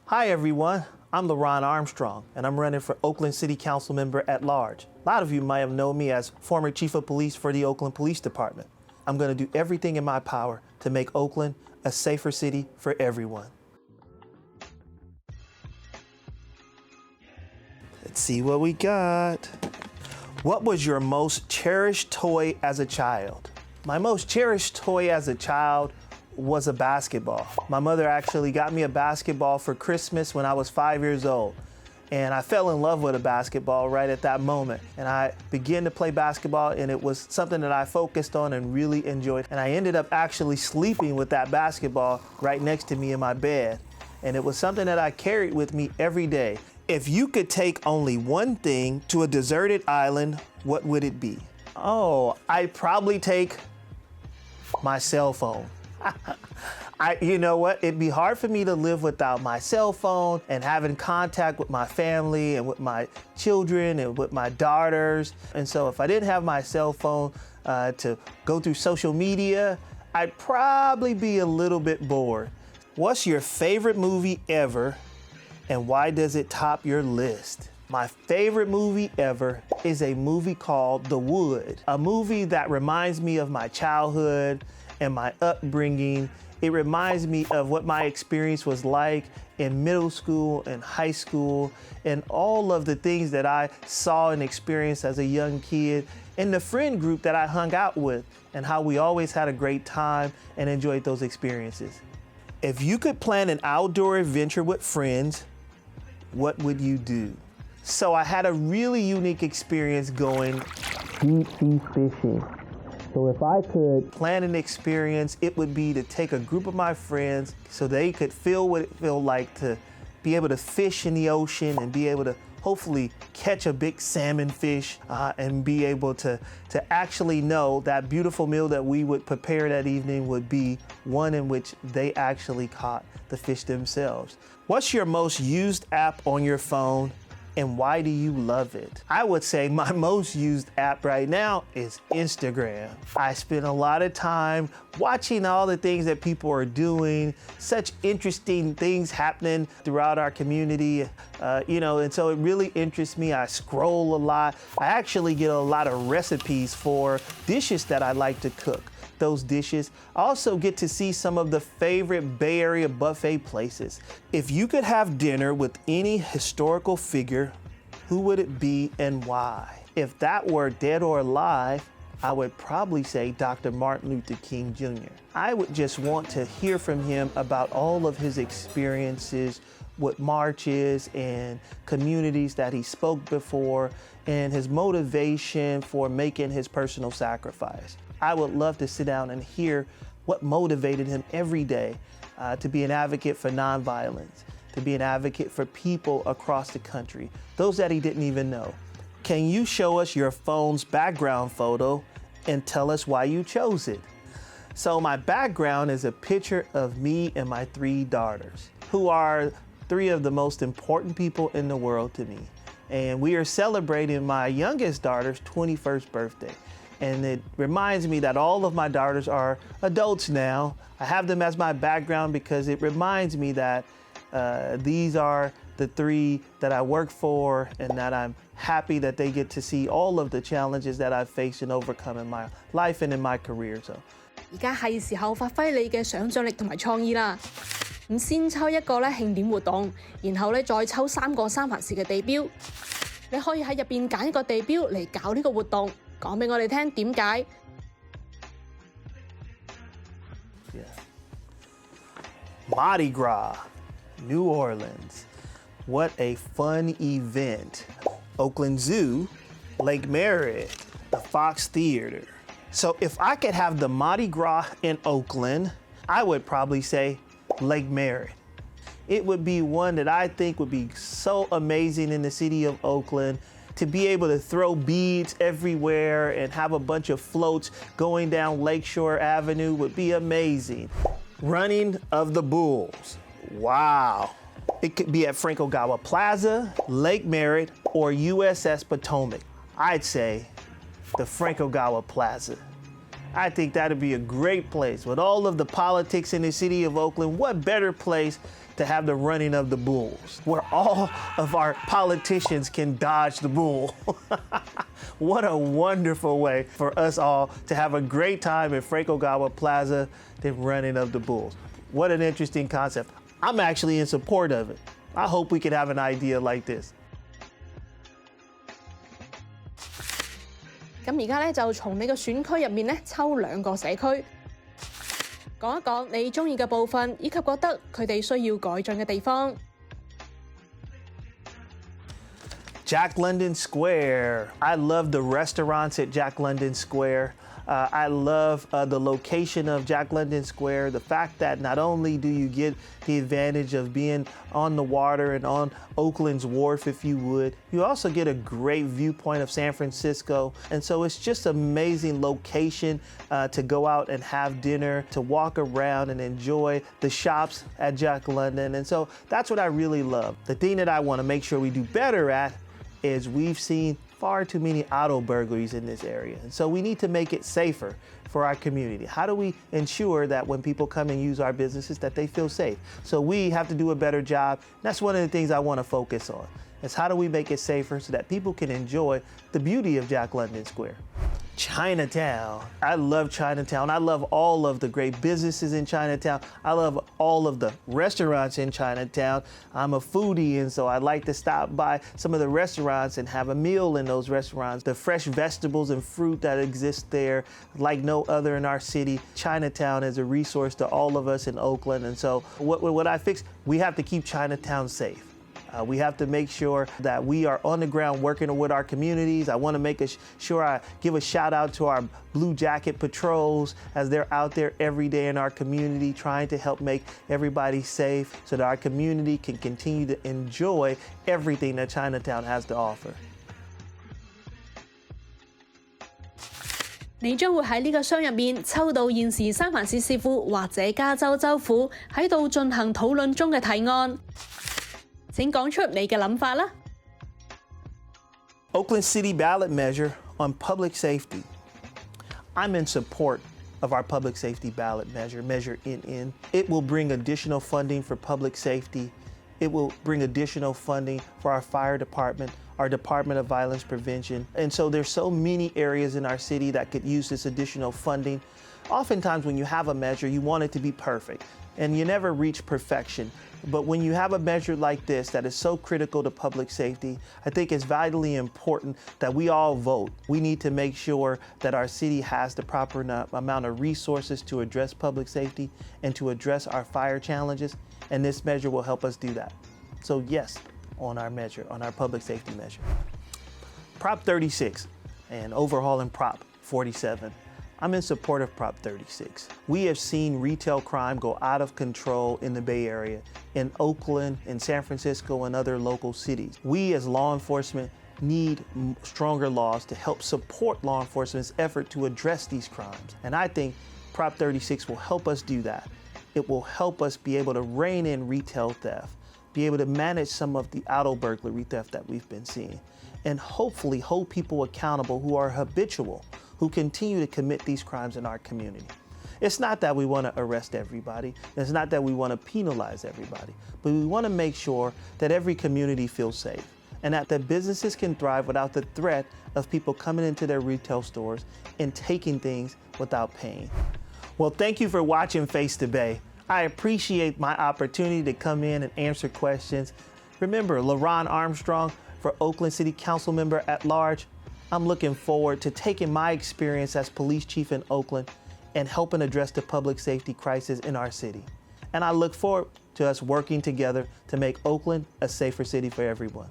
Hi everyone, I'm LeRonne Armstrong, and I'm running for Oakland City Councilmember at large. A lot of you might have known me as former Chief of Police for the Oakland Police Department. I'm going to do everything in my power to make Oakland a safer city for everyone. Let's see what we got. What was your most cherished toy as a child? My most cherished toy as a child was a basketball. My mother actually got me a basketball for Christmas when I was 5 years old. And I fell in love with a basketball right at that moment. And I began to play basketball, and it was something that I focused on and really enjoyed. And I ended up actually sleeping with that basketball right next to me in my bed. And it was something that I carried with me every day. If you could take only one thing to a deserted island, what would it be? Oh, I'd probably take my cell phone. You know what? It'd be hard for me to live without my cell phone and having contact with my family and with my children and with my daughters. And so if I didn't have my cell phone to go through social media, I'd probably be a little bit bored. What's your favorite movie ever, and why does it top your list? My favorite movie ever is a movie called The Wood, a movie that reminds me of my childhood and my upbringing. It reminds me of what my experience was like in middle school and high school, and all of the things that I saw and experienced as a young kid, and the friend group that I hung out with, and how we always had a great time and enjoyed those experiences. If you could plan an outdoor adventure with friends, what would you do? So I had a really unique experience going deep sea fishing. So if I could plan an experience, it would be to take a group of my friends so they could feel what it felt like to be able to fish in the ocean and be able to hopefully catch a big salmon fish and be able to actually know that beautiful meal that we would prepare that evening would be one in which they actually caught the fish themselves. What's your most used app on your phone, and why do you love it? I would say my most used app right now is Instagram. I spend a lot of time watching all the things that people are doing, such interesting things happening throughout our community, and so it really interests me. I scroll a lot. I actually get a lot of recipes for dishes that I like to cook. Those dishes. I also get to see some of the favorite Bay Area buffet places. If you could have dinner with any historical figure, who would it be and why? If that were dead or alive, I would probably say Dr. Martin Luther King Jr. I would just want to hear from him about all of his experiences with marches and communities that he spoke before, and his motivation for making his personal sacrifice. I would love to sit down and hear what motivated him every day to be an advocate for nonviolence, to be an advocate for people across the country, those that he didn't even know. Can you show us your phone's background photo and tell us why you chose it? So my background is a picture of me and my 3 daughters, who are 3 of the most important people in the world to me. And we are celebrating my youngest daughter's 21st birthday. And it reminds me that all of my daughters are adults now. I have them as my background because it reminds me that these are the 3 that I work for, and that I'm happy that they get to see all of the challenges that I've faced and overcome in my life and in my career. So. 而家係時候發揮你嘅想像力同埋創意啦。咁先抽一個慶典活動，然後再抽3個三藩市嘅地標。你可以喺入邊揀一個地標嚟搞呢個活動。講俾我哋聽點解。Mardi Gras, New Orleans. What a fun event. Oakland Zoo, Lake Merritt, the Fox Theater. So if I could have the Mardi Gras in Oakland, I would probably say Lake Merritt. It would be one that I think would be so amazing in the city of Oakland, to be able to throw beads everywhere and have a bunch of floats going down Lakeshore Avenue would be amazing. Running of the Bulls. Wow. It could be at Frank Ogawa Plaza, Lake Merritt, or USS Potomac. I'd say the Frank Ogawa Plaza. I think that'd be a great place. With all of the politics in the city of Oakland, what better place to have the running of the bulls, where all of our politicians can dodge the bull. What a wonderful way for us all to have a great time in Frank Ogawa Plaza, the running of the bulls. What an interesting concept. I'm actually in support of it. I hope we could have an idea like this. 咁而家咧就從你個選區入面咧抽2個社區，講一講你中意嘅部分，以及覺得佢哋需要改進嘅地方。Jack London Square. I love the restaurants at Jack London Square. I love the location of Jack London Square. The fact that not only do you get the advantage of being on the water and on Oakland's wharf, if you would, you also get a great viewpoint of San Francisco. And so it's just an amazing location to go out and have dinner, to walk around and enjoy the shops at Jack London. And so that's what I really love. The thing that I want to make sure we do better at is we've seen far too many auto burglaries in this area. And so we need to make it safer for our community. How do we ensure that when people come and use our businesses that they feel safe? So we have to do a better job. That's one of the things I want to focus on, is how do we make it safer so that people can enjoy the beauty of Jack London Square. Chinatown. I love Chinatown. I love all of the great businesses in Chinatown. I love all of the restaurants in Chinatown. I'm a foodie, and so I like to stop by some of the restaurants and have a meal in those restaurants. The fresh vegetables and fruit that exist there, like no other in our city. Chinatown is a resource to all of us in Oakland, and so what I fix, we have to keep Chinatown safe. We have to make sure that we are on the ground working with our communities. I want to make sure I give a shout out to our Blue Jacket patrols as they're out there every day in our community trying to help make everybody safe so that our community can continue to enjoy everything that Chinatown has to offer. 你將會喺呢個箱入面抽到現時三藩市市府或者加州州府喺度進行討論中嘅提案。請講出你嘅諗法啦。Oakland City ballot measure on public safety. I'm in support of our public safety ballot measure, Measure NN. It will bring additional funding for public safety. It will bring additional funding for our fire department, our Department of Violence Prevention. And so there's so many areas in our city that could use this additional funding. Oftentimes when you have a measure, you want it to be perfect, and you never reach perfection. But when you have a measure like this that is so critical to public safety, I think it's vitally important that we all vote. We need to make sure that our city has the proper amount of resources to address public safety and to address our fire challenges, and this measure will help us do that. So yes, on our measure, on our public safety measure. Prop 36 and overhauling Prop 47. I'm in support of Prop 36. We have seen retail crime go out of control in the Bay Area, in Oakland, in San Francisco, and other local cities. We as law enforcement need stronger laws to help support law enforcement's effort to address these crimes. And I think Prop 36 will help us do that. It will help us be able to rein in retail theft, be able to manage some of the auto burglary theft that we've been seeing, and hopefully hold people accountable who are habitual, who continue to commit these crimes in our community. It's not that we want to arrest everybody. It's not that we want to penalize everybody, but we want to make sure that every community feels safe and that the businesses can thrive without the threat of people coming into their retail stores and taking things without paying. Well, thank you for watching Face to Bay. I appreciate my opportunity to come in and answer questions. Remember, LeRonne Armstrong for Oakland City Councilmember at large. I'm looking forward to taking my experience as police chief in Oakland and helping address the public safety crisis in our city. And I look forward to us working together to make Oakland a safer city for everyone.